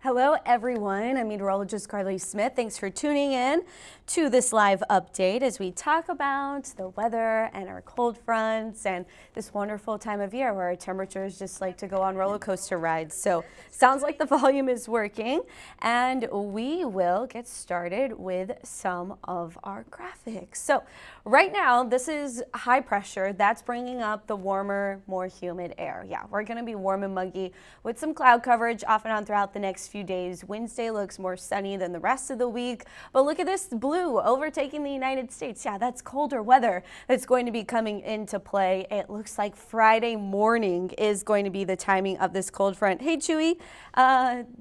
Hello everyone, I'm Meteorologist Carly Smith. Thanks for tuning in to this live update as we talk about the weather and our cold fronts and this wonderful time of year where our temperatures just like to go on roller coaster rides. So sounds like the volume is working, and we will get started with some of our graphics. So right now this is high pressure that's bringing up the warmer, more humid air. Yeah, we're going to be warm and muggy with some cloud coverage off and on throughout the next few days. Wednesday looks more sunny than the rest of the week, but look at this blue overtaking the United States. Yeah, that's colder weather that's going to be coming into play. It looks like Friday morning is going to be the timing of this cold front. Hey Chewy,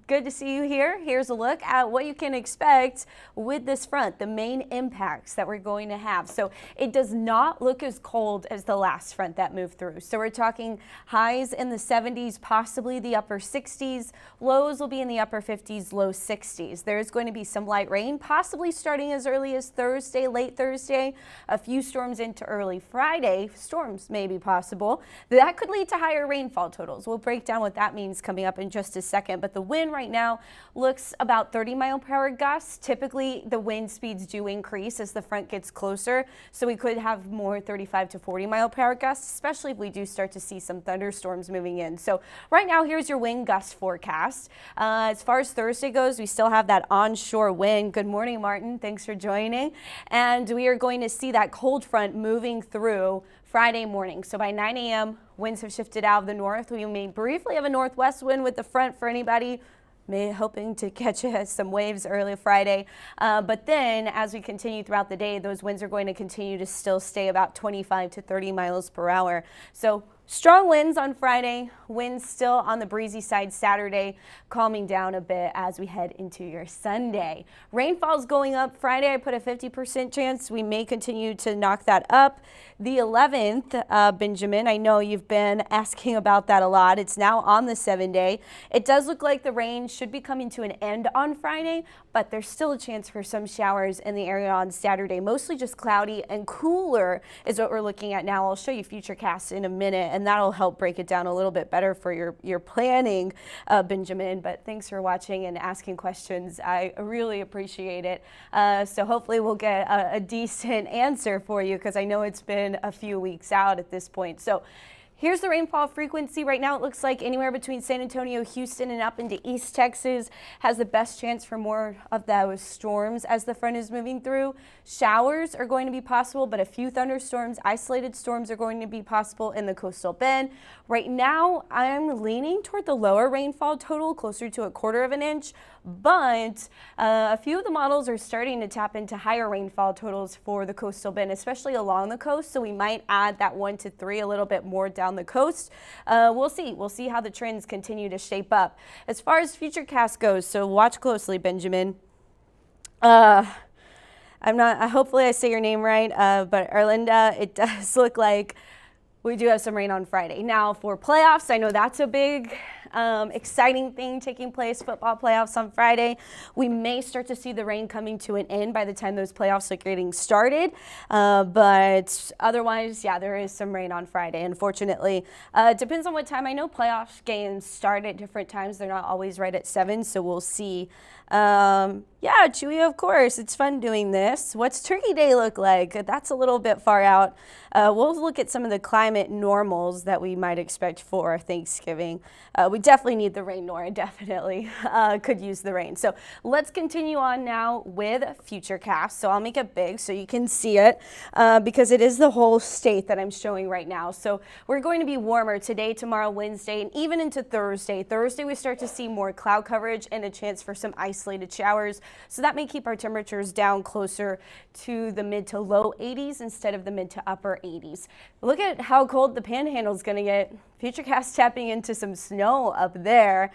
good to see you here. Here's a look at what you can expect with this front, the main impacts that we're going to have. So it does not look as cold as the last front that moved through. So we're talking highs in the 70s, possibly the upper 60s. Lows will be in the upper 50s, low 60s. There's going to be some light rain, possibly starting as early as Thursday, late Thursday, a few storms into early Friday. Storms may be possible. That could lead to higher rainfall totals. We'll break down what that means coming up in just a second. But the wind right now looks about 30-mile-per-hour gusts. Typically, the wind speeds do increase as the front gets closer. So we could have more 35 to 40-mile-per-hour gusts, especially if we do start to see some thunderstorms moving in. So right now, here's your wind gust forecast. As far as Thursday goes, we still have that onshore wind. Good morning, Martin. Thanks for joining. And we are going to see that cold front moving through Friday morning. So by 9 a.m., winds have shifted out of the north. We may briefly have a northwest wind with the front for anybody hoping to catch some waves early Friday. But then as we continue throughout the day, those winds are going to continue to still stay about 25 to 30 miles per hour. So strong winds on Friday, winds still on the breezy side Saturday, calming down a bit as we head into your Sunday. Rainfall's going up Friday. I put a 50% chance. We may continue to knock that up. The 11th, Benjamin, I know you've been asking about that a lot. It's now on the 7-day. It does look like the rain should be coming to an end on Friday, but there's still a chance for some showers in the area on Saturday. Mostly just cloudy and cooler is what we're looking at now. I'll show you futurecasts in a minute, and that'll help break it down a little bit better for your planning, Benjamin. But thanks for watching and asking questions. I really appreciate it. So hopefully we'll get a decent answer for you, because I know it's been a few weeks out at this point. So here's the rainfall frequency. Right now it looks like anywhere between San Antonio, Houston, and up into East Texas has the best chance for more of those storms as the front is moving through. Showers are going to be possible, but a few thunderstorms, isolated storms are going to be possible in the coastal bend. Right now I'm leaning toward the lower rainfall total, closer to 1/4 of an inch, but a few of the models are starting to tap into higher rainfall totals for the coastal bend, especially along the coast. So we might add that 1 to 3 a little bit more down the coast. We'll see how the trends continue to shape up. As far as futurecast goes, so watch closely, Benjamin. Hopefully I say your name right, but Erlinda, it does look like we do have some rain on Friday. Now for playoffs, I know that's a big exciting thing taking place, football playoffs on Friday. We may start to see the rain coming to an end by the time those playoffs are getting started. But otherwise, yeah, there is some rain on Friday, unfortunately. It depends on what time. I know playoff games start at different times. They're not always right at 7, so we'll see. Yeah, Chewy, of course. It's fun doing this. What's Turkey Day look like? That's a little bit far out. We'll look at some of the climate normals that we might expect for Thanksgiving. We definitely need the rain, Nora, definitely. Could use the rain. So let's continue on now with Futurecast. So I'll make it big so you can see it because it is the whole state that I'm showing right now. So we're going to be warmer today, tomorrow, Wednesday, and even into Thursday. Thursday, we start to see more cloud coverage and a chance for some isolated showers. So that may keep our temperatures down closer to the mid to low 80s instead of the mid to upper 80s. Look at how cold the Panhandle is going to get. Futurecast tapping into some snow up there.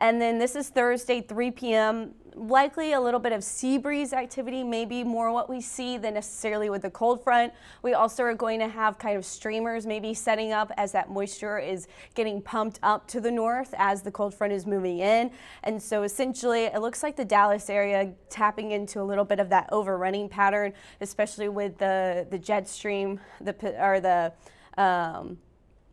And then this is Thursday, 3 p.m. Likely a little bit of sea breeze activity, maybe more what we see than necessarily with the cold front. We also are going to have kind of streamers maybe setting up as that moisture is getting pumped up to the north as the cold front is moving in. And so essentially it looks like the Dallas area tapping into a little bit of that overrunning pattern, especially with the jet stream,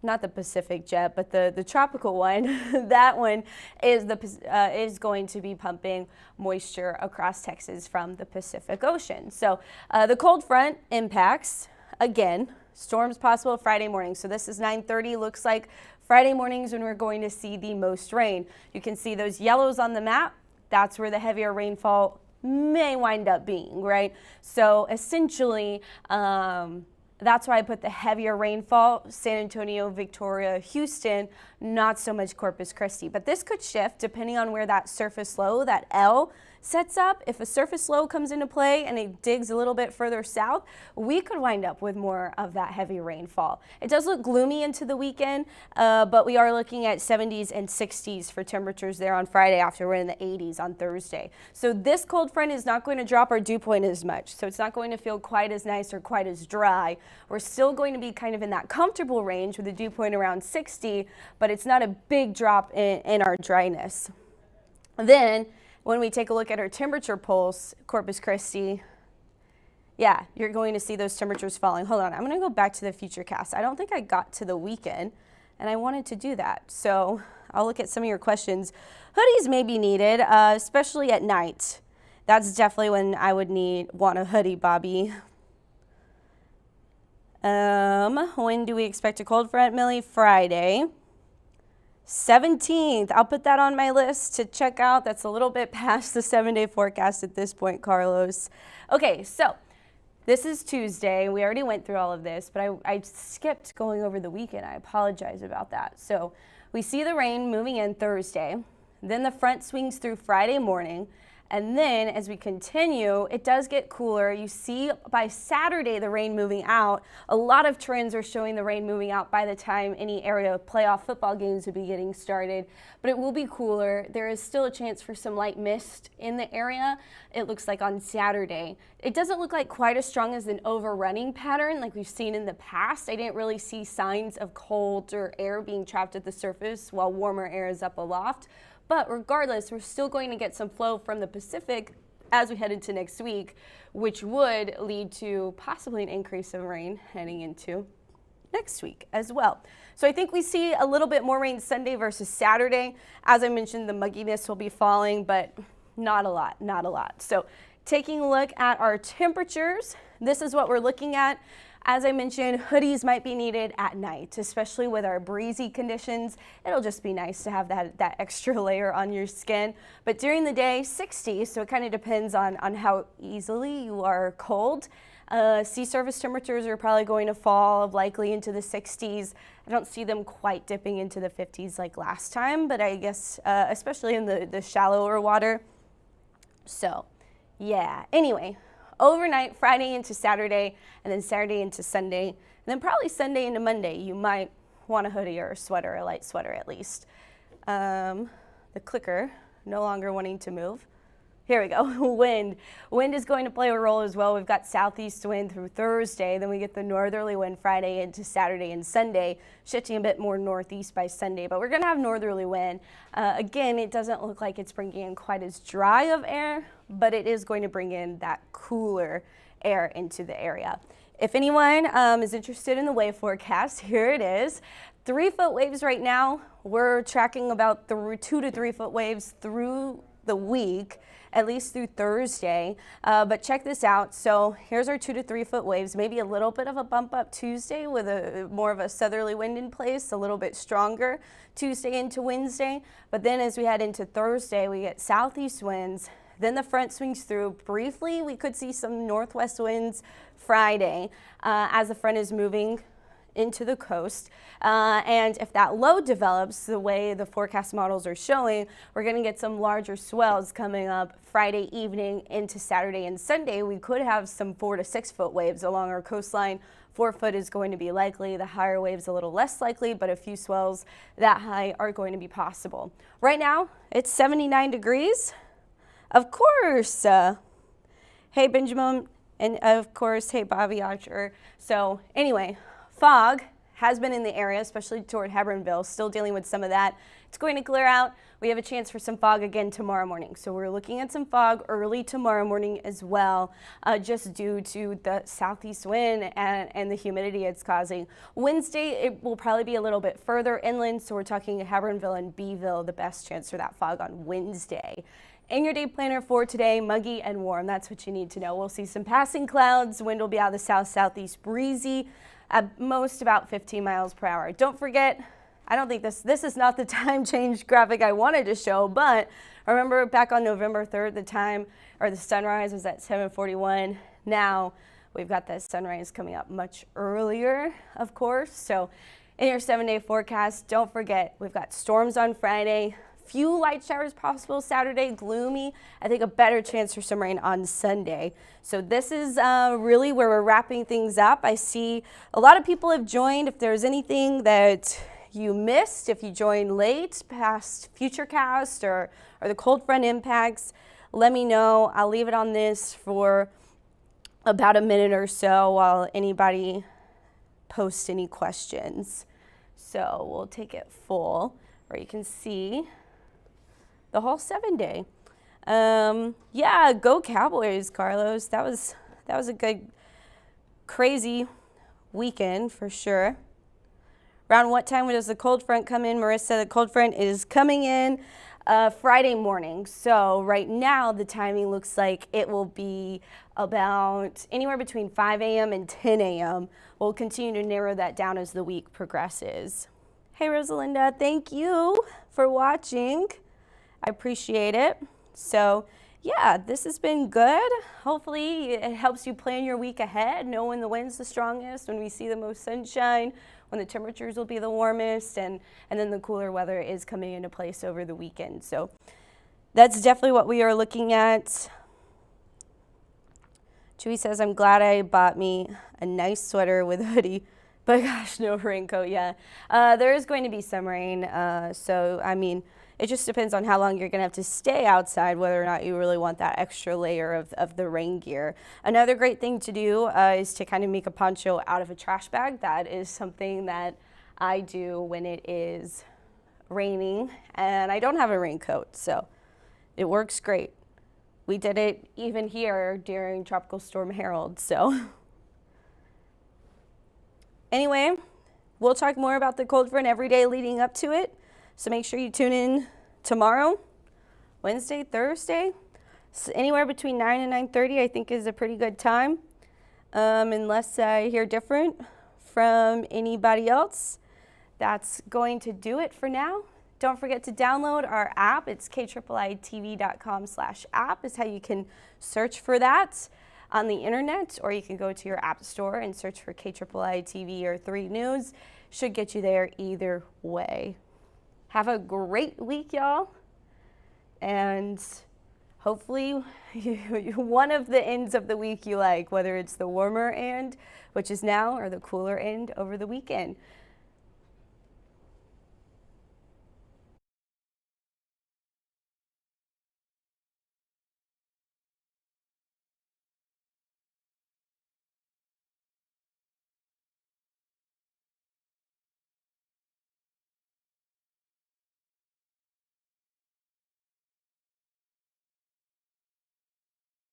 not the Pacific jet, but the tropical one, that one is going to be pumping moisture across Texas from the Pacific Ocean. So the cold front impacts, again, storms possible Friday morning. So this is 9:30, looks like Friday mornings when we're going to see the most rain. You can see those yellows on the map. That's where the heavier rainfall may wind up being, right? So essentially, that's why I put the heavier rainfall, San Antonio, Victoria, Houston, not so much Corpus Christi. But this could shift depending on where that surface low, that L, sets up. If a surface low comes into play and it digs a little bit further south, we could wind up with more of that heavy rainfall. It does look gloomy into the weekend, but we are looking at 70s and 60s for temperatures there on Friday after we're in the 80s on Thursday. So this cold front is not going to drop our dew point as much. So it's not going to feel quite as nice or quite as dry. We're still going to be kind of in that comfortable range with a dew point around 60, but it's not a big drop in our dryness. Then, when we take a look at our temperature pulse, Corpus Christi, yeah, you're going to see those temperatures falling. Hold on, I'm going to go back to the futurecast. I don't think I got to the weekend, and I wanted to do that. So I'll look at some of your questions. Hoodies may be needed, especially at night. That's definitely when I would want a hoodie, Bobby. When do we expect a cold front, Millie? Friday. 17th, I'll put that on my list to check out. That's a little bit past the 7-day forecast at this point, Carlos. Okay, so this is Tuesday. We already went through all of this, but I skipped going over the weekend. I apologize about that. So we see the rain moving in Thursday. Then the front swings through Friday morning. And then as we continue, it does get cooler. You see by Saturday the rain moving out. A lot of trends are showing the rain moving out by the time any area of playoff football games would be getting started. But it will be cooler. There is still a chance for some light mist in the area. It looks like on Saturday. It doesn't look like quite as strong as an overrunning pattern like we've seen in the past. I didn't really see signs of colder air being trapped at the surface while warmer air is up aloft. But regardless, we're still going to get some flow from the Pacific as we head into next week, which would lead to possibly an increase of rain heading into next week as well. So I think we see a little bit more rain Sunday versus Saturday. As I mentioned, the mugginess will be falling, but not a lot. So taking a look at our temperatures, this is what we're looking at. As I mentioned, hoodies might be needed at night, especially with our breezy conditions. It'll just be nice to have that extra layer on your skin. But during the day, 60, so it kind of depends on how easily you are cold. Sea surface temperatures are probably going to fall likely into the 60s. I don't see them quite dipping into the 50s like last time, but I guess especially in the shallower water. So yeah, anyway. Overnight, Friday into Saturday, and then Saturday into Sunday, and then probably Sunday into Monday, you might want a hoodie or a sweater, a light sweater at least. The clicker, no longer wanting to move. Here we go, wind. Wind is going to play a role as well. We've got southeast wind through Thursday, then we get the northerly wind Friday into Saturday and Sunday, shifting a bit more northeast by Sunday, but we're gonna have northerly wind. Again, it doesn't look like it's bringing in quite as dry of air, but it is going to bring in that cooler air into the area. If anyone is interested in the wave forecast, here it is. 3-foot waves right now. We're tracking about 2 to 3 foot waves through the week, at least through Thursday. But check this out. So here's our 2 to 3 foot waves, maybe a little bit of a bump up Tuesday with more of a southerly wind in place, a little bit stronger Tuesday into Wednesday. But then as we head into Thursday, we get southeast winds. Then the front swings through. Briefly, we could see some northwest winds Friday as the front is moving into the coast. And if that low develops the way the forecast models are showing, we're going to get some larger swells coming up Friday evening into Saturday and Sunday. We could have some 4 to 6 foot waves along our coastline. 4 foot is going to be likely. The higher waves a little less likely, but a few swells that high are going to be possible. Right now, it's 79 degrees. Of course. Hey, Benjamin. And of course, hey, Bobby Archer. So anyway, fog has been in the area, especially toward Hebronville, still dealing with some of that. It's going to clear out. We have a chance for some fog again tomorrow morning. So we're looking at some fog early tomorrow morning as well, just due to the southeast wind and the humidity it's causing. Wednesday, it will probably be a little bit further inland. So we're talking Hebbronville and Beeville, the best chance for that fog on Wednesday. In your day planner for today, muggy and warm. That's what you need to know. We'll see some passing clouds. Wind will be out of the south-southeast breezy, at most about 15 miles per hour. Don't forget, I don't think this is not the time change graphic I wanted to show, but remember back on November 3rd, the sunrise was at 7:41. Now we've got that sunrise coming up much earlier, of course. So in your 7-day forecast, don't forget, we've got storms on Friday, few light showers possible Saturday, gloomy. I think a better chance for some rain on Sunday. So this is really where we're wrapping things up. I see a lot of people have joined. If there's anything that you missed, if you joined late, past Futurecast or the cold front impacts, let me know. I'll leave it on this for about a minute or so while anybody posts any questions. So we'll take it full, where you can see the whole 7-day. Yeah, go Cowboys, Carlos. That was a good, crazy weekend for sure. Around what time does the cold front come in? Marissa, the cold front is coming in Friday morning. So right now the timing looks like it will be about anywhere between 5 a.m. and 10 a.m. We'll continue to narrow that down as the week progresses. Hey Rosalinda, thank you for watching. I appreciate it. So yeah, this has been good. Hopefully it helps you plan your week ahead, know when the wind's the strongest, when we see the most sunshine, when the temperatures will be the warmest, and then the cooler weather is coming into place over the weekend. So that's definitely what we are looking at. Chewy says, I'm glad I bought me a nice sweater with a hoodie, but gosh, no raincoat yet. There is going to be some rain, so I mean, it just depends on how long you're going to have to stay outside, whether or not you really want that extra layer of the rain gear. Another great thing to do is to kind of make a poncho out of a trash bag. That is something that I do when it is raining and I don't have a raincoat, so it works great. We did it even here during Tropical Storm Harold, so. Anyway, we'll talk more about the cold front every day leading up to it. So make sure you tune in tomorrow, Wednesday, Thursday. So anywhere between 9 and 9:30 I think is a pretty good time. Unless I hear different from anybody else. That's going to do it for now. Don't forget to download our app. It's KIIITV.com/app is how you can search for that on the internet, or you can go to your app store and search for KIII TV or 3 News. Should get you there either way. Have a great week, y'all, and hopefully one of the ends of the week you like, whether it's the warmer end, which is now, or the cooler end over the weekend.